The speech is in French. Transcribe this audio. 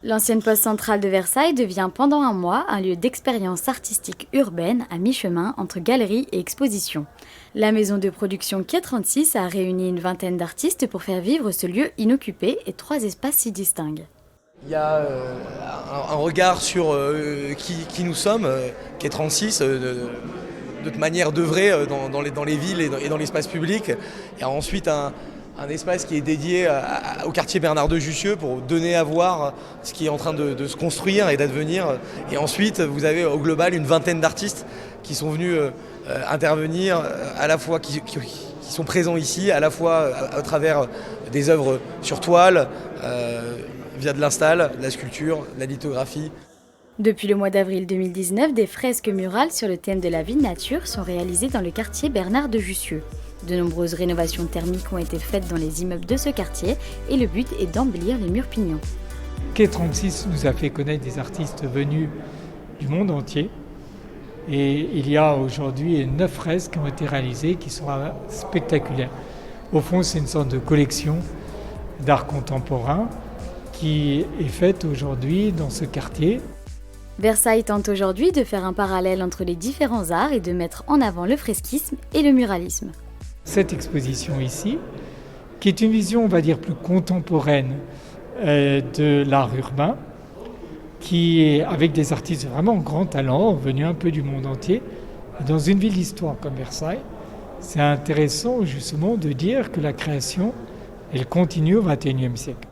L'ancienne poste centrale de Versailles devient pendant un mois un lieu d'expérience artistique urbaine à mi-chemin entre galeries et expositions. La maison de production Quai 36 a réuni une vingtaine d'artistes pour faire vivre ce lieu inoccupé et 3 espaces s'y distinguent. Il y a un regard sur qui nous sommes, Quai 36, notre manière d'œuvrer dans les villes et dans l'espace public. Il y a ensuite un espace qui est dédié au quartier Bernard de Jussieu pour donner à voir ce qui est en train de se construire et d'advenir. Et ensuite, vous avez au global une vingtaine d'artistes qui sont venus intervenir, à la fois qui sont présents ici, à la fois à travers des œuvres sur toile, via de l'install, de la sculpture, de la lithographie. Depuis le mois d'avril 2019, des fresques murales sur le thème de la vie nature sont réalisées dans le quartier Bernard de Jussieu. De nombreuses rénovations thermiques ont été faites dans les immeubles de ce quartier et le but est d'embellir les murs pignons. Quai 36 nous a fait connaître des artistes venus du monde entier. Et il y a aujourd'hui 9 fresques qui ont été réalisées qui sont spectaculaires. Au fond, c'est une sorte de collection d'art contemporain qui est faite aujourd'hui dans ce quartier. Versailles tente aujourd'hui de faire un parallèle entre les différents arts et de mettre en avant le fresquisme et le muralisme. Cette exposition ici, qui est une vision, on va dire, plus contemporaine de l'art urbain, qui est avec des artistes vraiment grand talent, venus un peu du monde entier, dans une ville d'histoire comme Versailles. C'est intéressant justement de dire que la création, elle continue au XXIe siècle.